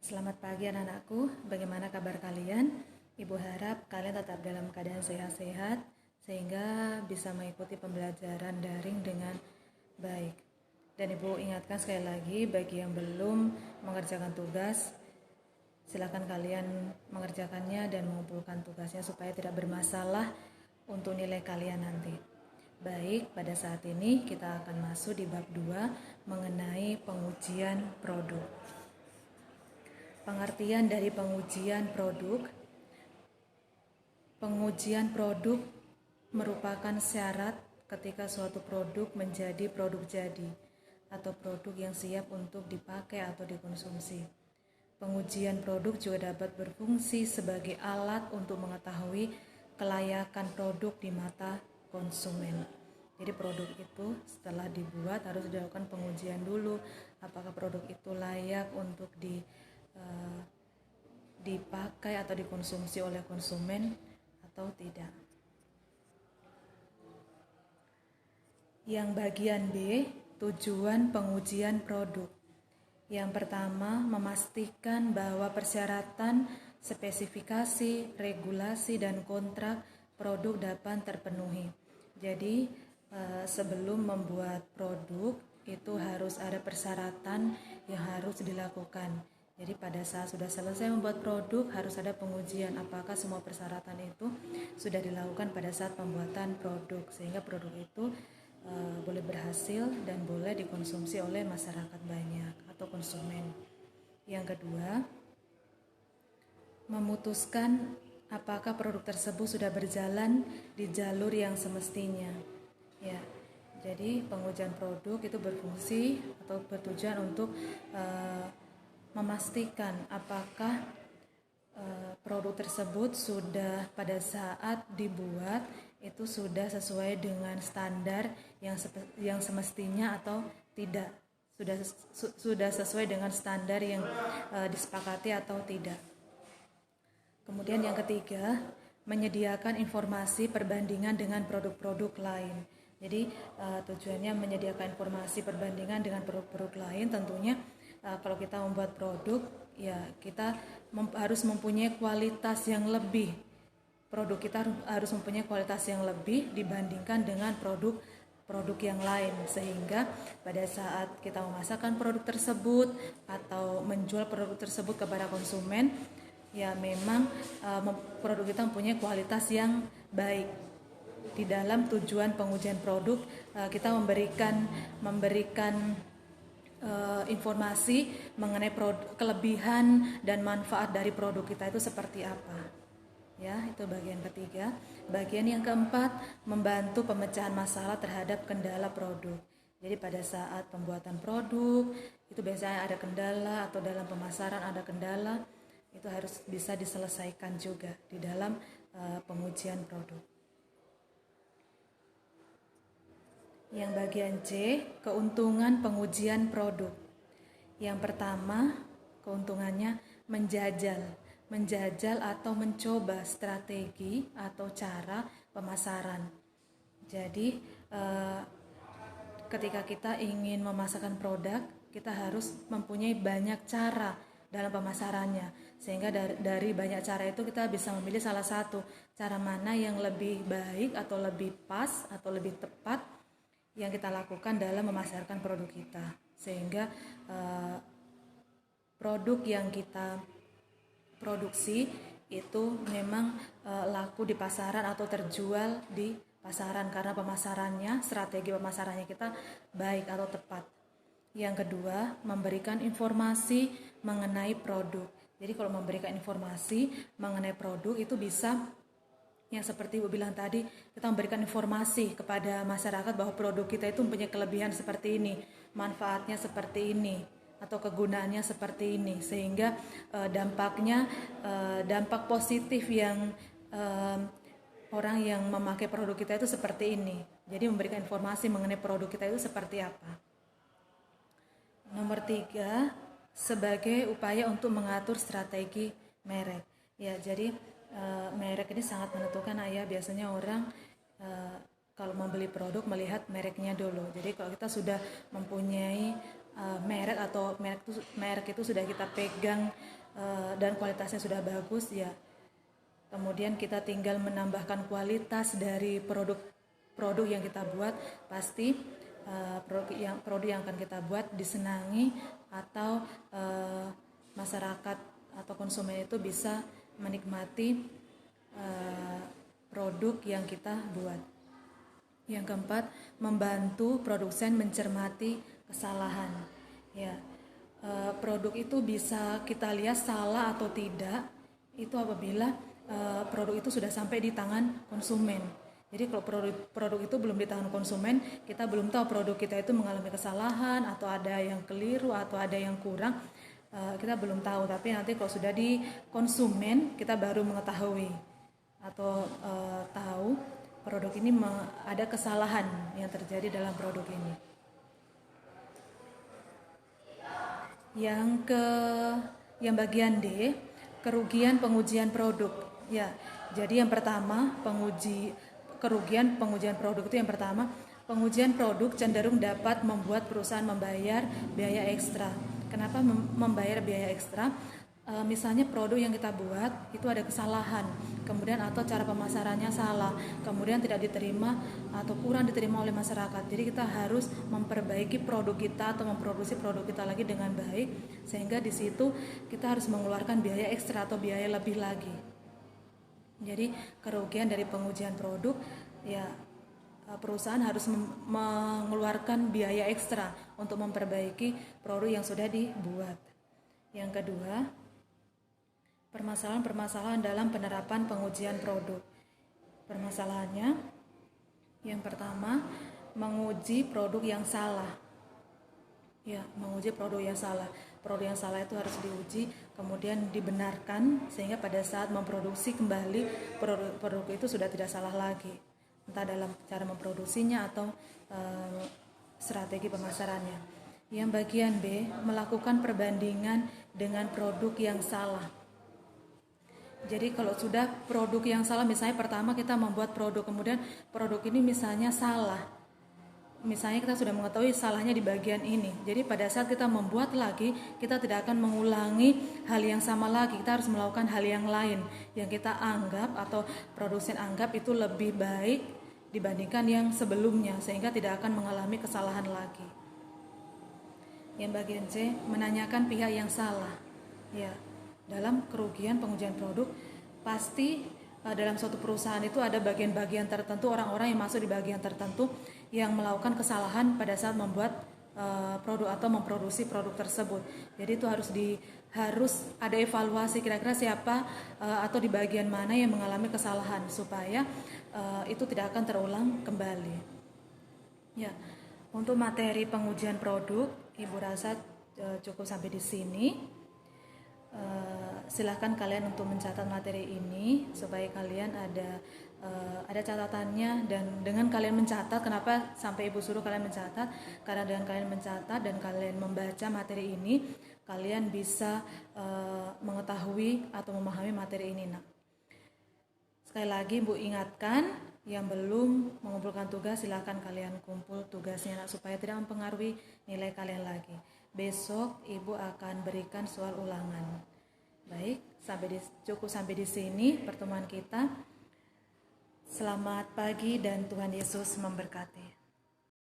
Selamat pagi anak-anakku, bagaimana kabar kalian? Ibu harap kalian tetap dalam keadaan sehat-sehat sehingga bisa mengikuti pembelajaran daring dengan baik. Dan Ibu ingatkan sekali lagi bagi yang belum mengerjakan tugas, silakan kalian mengerjakannya dan mengumpulkan tugasnya supaya tidak bermasalah untuk nilai kalian nanti. Baik, pada saat ini kita akan masuk di bab 2 mengenai pengujian produk. Pengertian dari pengujian produk. Pengujian produk merupakan syarat ketika suatu produk menjadi produk jadi atau produk yang siap untuk dipakai atau dikonsumsi. Pengujian produk juga dapat berfungsi sebagai alat untuk mengetahui kelayakan produk di mata konsumen. Jadi produk itu setelah dibuat harus dilakukan pengujian dulu, apakah produk itu layak untuk dipakai atau dikonsumsi oleh konsumen atau tidak. Yang bagian B, tujuan pengujian produk. Yang pertama, memastikan bahwa persyaratan, spesifikasi, regulasi, dan kontrak produk dapat terpenuhi. Jadi, sebelum membuat produk, itu harus ada persyaratan yang harus dilakukan. Jadi pada saat sudah selesai membuat produk, harus ada pengujian apakah semua persyaratan itu sudah dilakukan pada saat pembuatan produk, sehingga produk itu boleh berhasil dan boleh dikonsumsi oleh masyarakat banyak atau konsumen. Yang kedua, memutuskan apakah produk tersebut sudah berjalan di jalur yang semestinya. Ya, jadi pengujian produk itu berfungsi atau bertujuan untuk memastikan apakah produk tersebut sudah pada saat dibuat itu sudah sesuai dengan standar yang semestinya atau tidak, sudah sesuai dengan standar yang disepakati atau tidak. Kemudian yang ketiga, menyediakan informasi perbandingan dengan produk-produk lain. Jadi tujuannya menyediakan informasi perbandingan dengan produk-produk lain. Tentunya kalau kita membuat produk, ya kita harus mempunyai kualitas yang lebih. Produk kita harus mempunyai kualitas yang lebih dibandingkan dengan produk yang lain, sehingga pada saat kita memasarkan produk tersebut atau menjual produk tersebut kepada konsumen, ya memang produk kita mempunyai kualitas yang baik. Di dalam tujuan pengujian produk, kita memberikan informasi mengenai kelebihan dan manfaat dari produk kita itu seperti apa. Ya, itu bagian ketiga. Bagian yang keempat, membantu pemecahan masalah terhadap kendala produk. Jadi pada saat pembuatan produk itu biasanya ada kendala atau dalam pemasaran ada kendala, itu harus bisa diselesaikan juga di dalam pengujian produk. Yang bagian C, keuntungan pengujian produk. Yang pertama, keuntungannya menjajal atau mencoba strategi atau cara pemasaran. Jadi ketika kita ingin memasarkan produk, kita harus mempunyai banyak cara dalam pemasarannya, sehingga dari banyak cara itu kita bisa memilih salah satu cara mana yang lebih baik atau lebih pas atau lebih tepat yang kita lakukan dalam memasarkan produk kita, sehingga produk yang kita produksi itu memang laku di pasaran atau terjual di pasaran karena pemasarannya, strategi pemasarannya kita baik atau tepat. Yang kedua, memberikan informasi mengenai produk. Jadi kalau memberikan informasi mengenai produk itu bisa yang seperti Ibu bilang tadi, kita memberikan informasi kepada masyarakat bahwa produk kita itu mempunyai kelebihan seperti ini, manfaatnya seperti ini, atau kegunaannya seperti ini, sehingga dampak positif yang orang yang memakai produk kita itu seperti ini. Jadi memberikan informasi mengenai produk kita itu seperti apa. Nomor 3, sebagai upaya untuk mengatur strategi merek. Ya, jadi merek ini sangat menentukan ya. Biasanya orang kalau membeli produk melihat mereknya dulu. Jadi kalau kita sudah mempunyai merek atau merek itu sudah kita pegang dan kualitasnya sudah bagus, ya kemudian kita tinggal menambahkan kualitas dari produk yang kita buat, pasti produk yang akan kita buat disenangi atau masyarakat atau konsumen itu bisa menikmati produk yang kita buat. Yang keempat, membantu produsen mencermati kesalahan. Ya, produk itu bisa kita lihat salah atau tidak itu apabila produk itu sudah sampai di tangan konsumen. Jadi kalau produk itu belum di tangan konsumen, kita belum tahu produk kita itu mengalami kesalahan atau ada yang keliru atau ada yang kurang, kita belum tahu. Tapi nanti kalau sudah di konsumen, kita baru mengetahui atau tahu produk ini ada kesalahan yang terjadi dalam produk ini. Yang bagian D, kerugian pengujian produk. Ya, jadi yang pertama kerugian pengujian produk itu yang pertama, pengujian produk cenderung dapat membuat perusahaan membayar biaya ekstra. Kenapa membayar biaya ekstra? Misalnya produk yang kita buat itu ada kesalahan, kemudian atau cara pemasarannya salah, kemudian tidak diterima atau kurang diterima oleh masyarakat. Jadi kita harus memperbaiki produk kita atau memproduksi produk kita lagi dengan baik, sehingga di situ kita harus mengeluarkan biaya ekstra atau biaya lebih lagi. Jadi kerugian dari pengujian produk, ya perusahaan harus mengeluarkan biaya ekstra untuk memperbaiki produk yang sudah dibuat. Yang kedua, permasalahan-permasalahan dalam penerapan pengujian produk. Permasalahannya, yang pertama, menguji produk yang salah. Ya, menguji produk yang salah. Produk yang salah itu harus diuji, kemudian dibenarkan sehingga pada saat memproduksi kembali produk itu sudah tidak salah lagi. Entah dalam cara memproduksinya atau strategi pemasarannya. Yang bagian B, melakukan perbandingan dengan produk yang salah. Jadi kalau sudah produk yang salah, misalnya pertama kita membuat produk, kemudian produk ini misalnya salah. Misalnya kita sudah mengetahui salahnya di bagian ini. Jadi pada saat kita membuat lagi, kita tidak akan mengulangi hal yang sama lagi. Kita harus melakukan hal yang lain yang kita anggap atau produsen anggap itu lebih baik dibandingkan yang sebelumnya, sehingga tidak akan mengalami kesalahan lagi. Yang bagian C, menanyakan pihak yang salah. Ya, dalam kerugian pengujian produk, pasti dalam suatu perusahaan itu ada bagian-bagian tertentu, orang-orang yang masuk di bagian tertentu yang melakukan kesalahan pada saat membuat produk atau memproduksi produk tersebut. Jadi itu harus ada evaluasi kira-kira siapa atau di bagian mana yang mengalami kesalahan supaya itu tidak akan terulang kembali. Ya, untuk materi pengujian produk, Ibu rasa cukup sampai di sini. Silahkan kalian untuk mencatat materi ini supaya kalian ada catatannya, dan dengan kalian mencatat, kenapa sampai Ibu suruh kalian mencatat? Karena dengan kalian mencatat dan kalian membaca materi ini, kalian bisa mengetahui atau memahami materi ini. Nah, sekali lagi Ibu ingatkan, yang belum mengumpulkan tugas silahkan kalian kumpul tugasnya supaya tidak mempengaruhi nilai kalian lagi. Besok Ibu akan berikan soal ulangan. Baik, cukup sampai di sini pertemuan kita. Selamat pagi dan Tuhan Yesus memberkati.